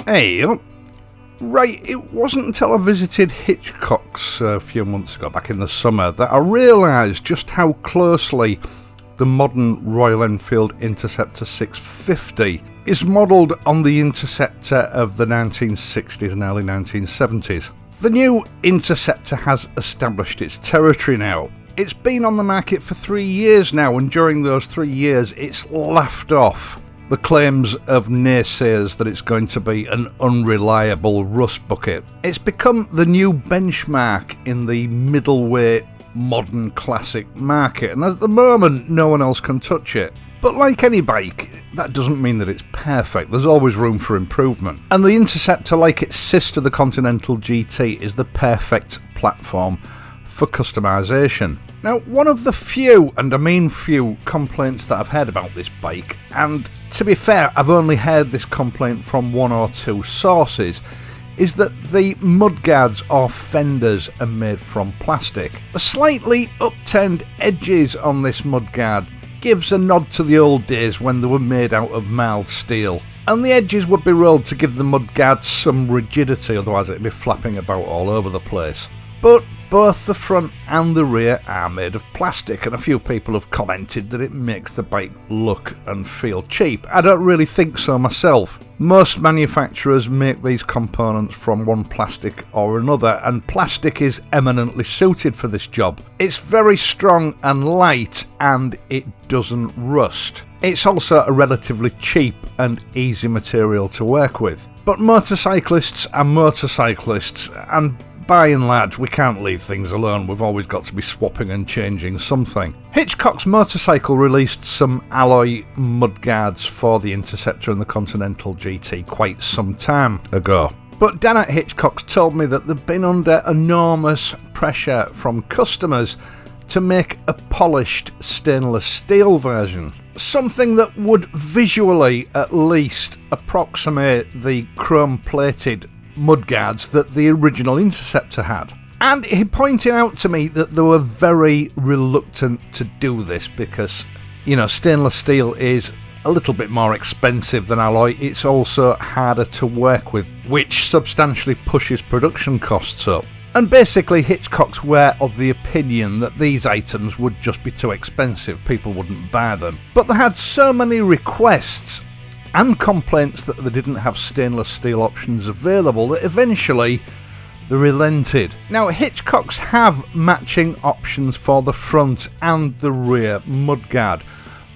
Hey, right, it wasn't until I visited Hitchcock's a few months ago, back in the summer, that I realised just how closely the modern Royal Enfield Interceptor 650 is modelled on the Interceptor of the 1960s and early 1970s. The new Interceptor has established its territory now. It's been on the market for 3 years now, and during those 3 years it's laughed off the claims of naysayers that it's going to be an unreliable rust bucket. It's become the new benchmark in the middleweight modern classic market, and at the moment no one else can touch it. But like any bike, that doesn't mean that it's perfect. There's always room for improvement. And the Interceptor, like its sister the Continental GT, is the perfect platform for customisation. Now, one of the few, and I mean few, complaints that I've heard about this bike, and to be fair, I've only heard this complaint from one or two sources, is that the mudguards or fenders are made from plastic. The slightly upturned edges on this mudguard gives a nod to the old days when they were made out of mild steel, and the edges would be rolled to give the mudguard some rigidity, otherwise it'd be flapping about all over the place. But both the front and the rear are made of plastic, and a few people have commented that it makes the bike look and feel cheap. I don't really think so myself. Most manufacturers make these components from one plastic or another, and plastic is eminently suited for this job. It's very strong and light, and it doesn't rust. It's also a relatively cheap and easy material to work with. But motorcyclists are motorcyclists, and by and large, we can't leave things alone. We've always got to be swapping and changing something. Hitchcock's motorcycle released some alloy mudguards for the Interceptor and the Continental GT quite some time ago. But Dan at Hitchcock's told me that they've been under enormous pressure from customers to make a polished stainless steel version. Something that would visually at least approximate the chrome-plated mudguards that the original Interceptor had. And he pointed out to me that they were very reluctant to do this because, stainless steel is a little bit more expensive than alloy. It's also harder to work with, which substantially pushes production costs up. And basically Hitchcock's were of the opinion that these items would just be too expensive, people wouldn't buy them. But they had so many requests and complaints that they didn't have stainless steel options available that eventually they relented. Now, Hitchcock's have matching options for the front and the rear mudguard.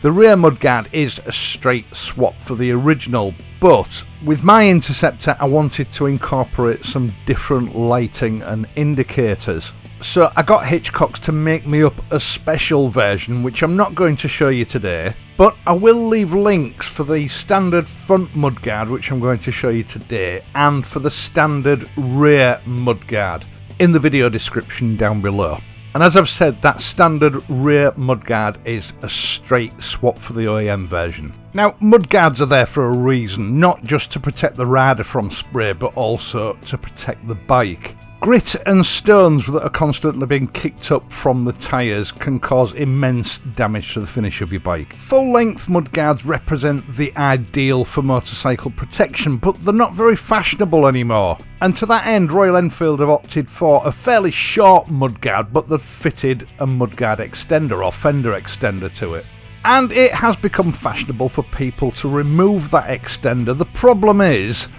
The rear mudguard is a straight swap for the original, but with my Interceptor I wanted to incorporate some different lighting and indicators. So I got Hitchcock's to make me up a special version, which I'm not going to show you today, but I will leave links for the standard front mudguard, which I'm going to show you today, and for the standard rear mudguard in the video description down below. And as I've said, that standard rear mudguard is a straight swap for the OEM version. Now, mudguards are there for a reason, not just to protect the rider from spray, but also to protect the bike. Grit and stones that are constantly being kicked up from the tyres can cause immense damage to the finish of your bike. Full-length mudguards represent the ideal for motorcycle protection, but they're not very fashionable anymore. And to that end, Royal Enfield have opted for a fairly short mudguard, but they've fitted a mudguard extender or fender extender to it. And it has become fashionable for people to remove that extender. The problem is,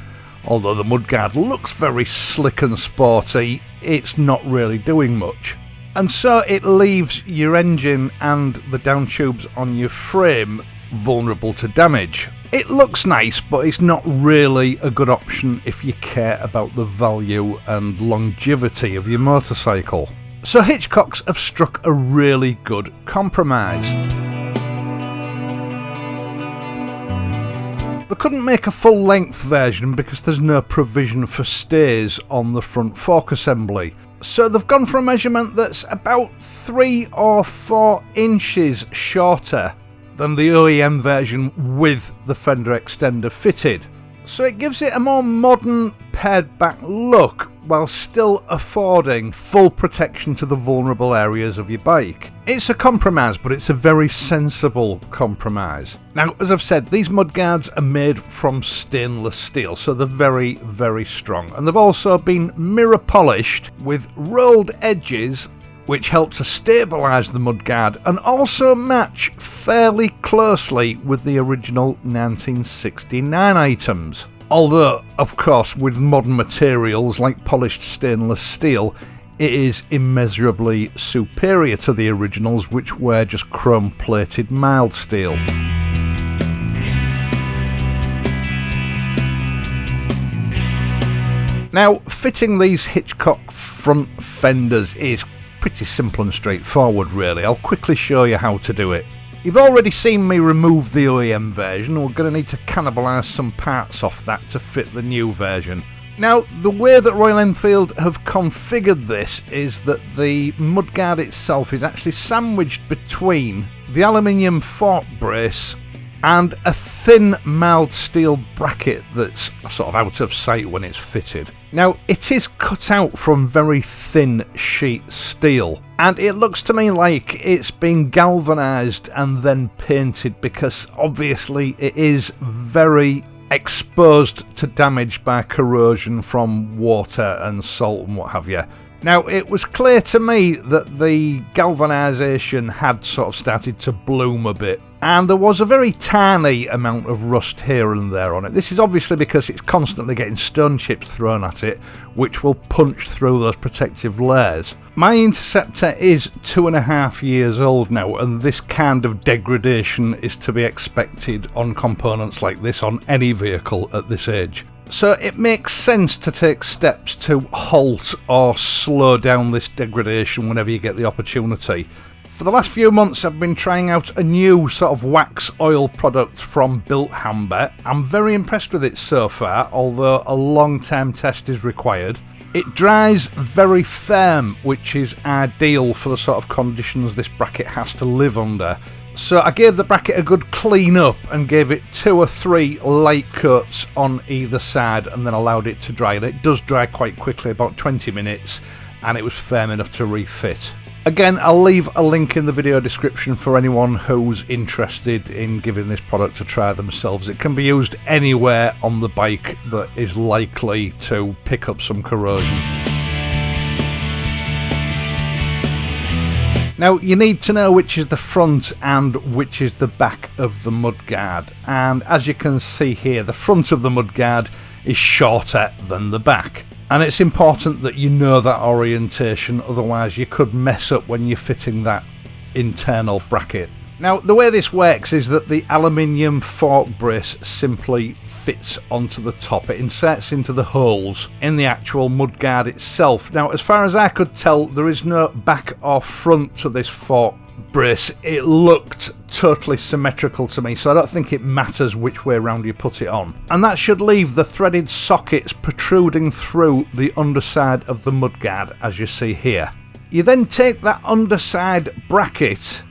although the mudguard looks very slick and sporty, it's not really doing much. And so it leaves your engine and the down tubes on your frame vulnerable to damage. It looks nice, but it's not really a good option if you care about the value and longevity of your motorcycle. So Hitchcock's have struck a really good compromise. They couldn't make a full-length version because there's no provision for stays on the front fork assembly. So they've gone for a measurement that's about 3 or 4 inches shorter than the OEM version with the fender extender fitted. So it gives it a more modern, pared-back look while still affording full protection to the vulnerable areas of your bike. It's a compromise, but it's a very sensible compromise. Now, as I've said, these mudguards are made from stainless steel, so they're very, very strong. And they've also been mirror polished with rolled edges, which help to stabilise the mudguard and also match fairly closely with the original 1969 items. Although, of course, with modern materials like polished stainless steel, it is immeasurably superior to the originals, which were just chrome-plated mild steel. Now, fitting these Hitchcock front fenders is pretty simple and straightforward, really. I'll quickly show you how to do it. You've already seen me remove the OEM version. We're going to need to cannibalise some parts off that to fit the new version. Now, the way that Royal Enfield have configured this is that the mudguard itself is actually sandwiched between the aluminium fork brace and a thin mild steel bracket that's sort of out of sight when it's fitted. Now, it is cut out from very thin sheet steel, and it looks to me like it's been galvanised and then painted, because obviously it is very exposed to damage by corrosion from water and salt and what have you. Now, it was clear to me that the galvanisation had sort of started to bloom a bit, and there was a very tiny amount of rust here and there on it. This is obviously because it's constantly getting stone chips thrown at it, which will punch through those protective layers. My Interceptor is 2.5 years old now, and this kind of degradation is to be expected on components like this on any vehicle at this age. So it makes sense to take steps to halt or slow down this degradation whenever you get the opportunity. For the last few months I've been trying out a new sort of wax oil product from Bilthamber. I'm very impressed with it so far, although a long-term test is required. It dries very firm, which is ideal for the sort of conditions this bracket has to live under. So I gave the bracket a good clean up and gave it 2 or 3 light coats on either side and then allowed it to dry. And it does dry quite quickly, about 20 minutes, and it was firm enough to refit. Again, I'll leave a link in the video description for anyone who's interested in giving this product a try themselves. It can be used anywhere on the bike that is likely to pick up some corrosion. Now, you need to know which is the front and which is the back of the mudguard, and as you can see here, the front of the mudguard is shorter than the back. And it's important that you know that orientation, otherwise you could mess up when you're fitting that internal bracket. Now, the way this works is that the aluminium fork brace simply fits onto the top. It inserts into the holes in the actual mudguard itself. Now, as far as I could tell, there is no back or front to this fork brace. It looked totally symmetrical to me, so I don't think it matters which way around you put it on. And that should leave the threaded sockets protruding through the underside of the mudguard, as you see here. You then take that underside bracket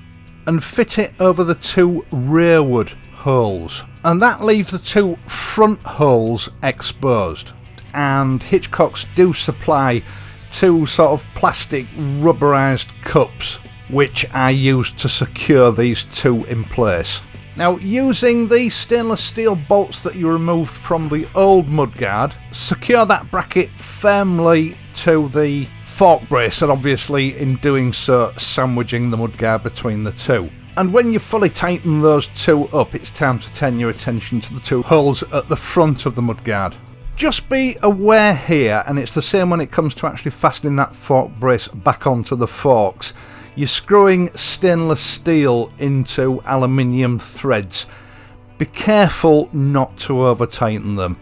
and fit it over the 2 rearward holes, and that leaves the 2 front holes exposed. And Hitchcocks do supply 2 sort of plastic rubberized cups which I used to secure these 2 in place. Now, using the stainless steel bolts that you removed from the old mudguard, secure that bracket firmly to the fork brace, and obviously in doing so sandwiching the mudguard between the 2. And when you fully tighten those 2 up, it's time to turn your attention to the 2 holes at the front of the mudguard. Just be aware here, and it's the same when it comes to actually fastening that fork brace back onto the forks. You're screwing stainless steel into aluminium threads. Be careful not to over tighten them.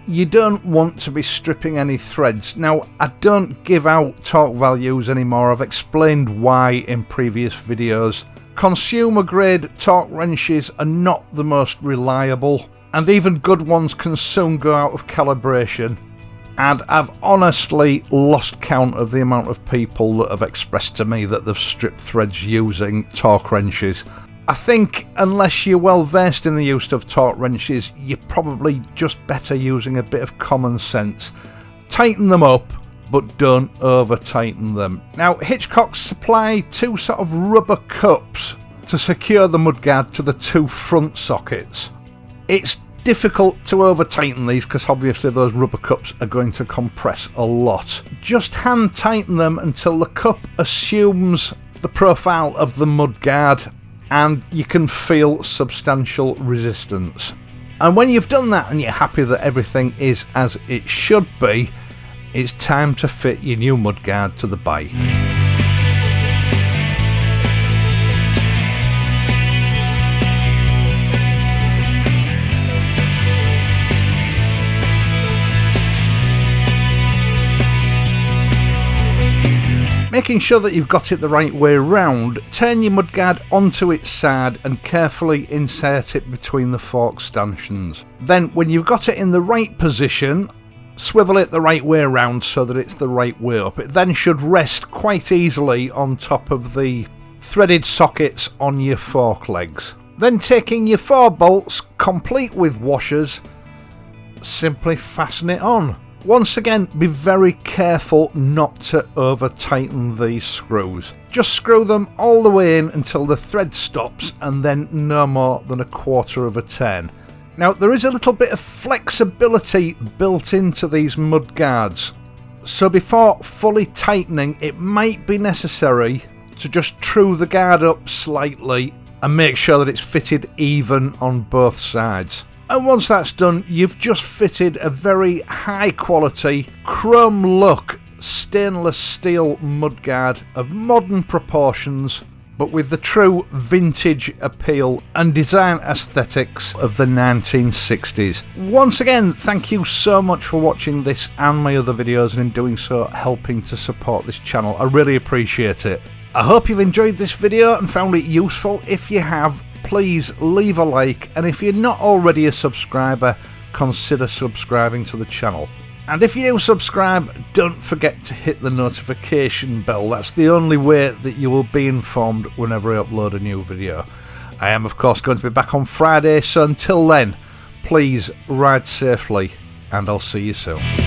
You don't want to be stripping any threads. Now, I don't give out torque values anymore. I've explained why in previous videos. Consumer grade torque wrenches are not the most reliable, and even good ones can soon go out of calibration. And I've honestly lost count of the amount of people that have expressed to me that they've stripped threads using torque wrenches. I think unless you're well versed in the use of torque wrenches, you're probably just better using a bit of common sense. Tighten them up, but don't over tighten them. Now, Hitchcock supply two sort of rubber cups to secure the mudguard to the two front sockets. It's difficult to over tighten these because obviously those rubber cups are going to compress a lot. Just hand tighten them until the cup assumes the profile of the mudguard and you can feel substantial resistance. And when you've done that and you're happy that everything is as it should be, it's time to fit your new mudguard to the bike. Making sure that you've got it the right way round, turn your mudguard onto its side and carefully insert it between the fork stanchions. Then when you've got it in the right position, swivel it the right way around so that it's the right way up. It then should rest quite easily on top of the threaded sockets on your fork legs. Then taking your 4 bolts, complete with washers, simply fasten it on. Once again, be very careful not to over tighten these screws. Just screw them all the way in until the thread stops and then no more than 1/4 of a turn. Now, there is a little bit of flexibility built into these mudguards, so before fully tightening it might be necessary to just true the guard up slightly and make sure that it's fitted even on both sides. And once that's done, you've just fitted a very high quality chrome look stainless steel mudguard of modern proportions, but with the true vintage appeal and design aesthetics of the 1960s. Once again, thank you so much for watching this and my other videos, and in doing so helping to support this channel. I really appreciate it. I hope you've enjoyed this video and found it useful. If you have, please leave a like, and if you're not already a subscriber, consider subscribing to the channel. And if you do subscribe, don't forget to hit the notification bell. That's the only way that you will be informed whenever I upload a new video. I am of course going to be back on Friday, so until then, please ride safely and I'll see you soon.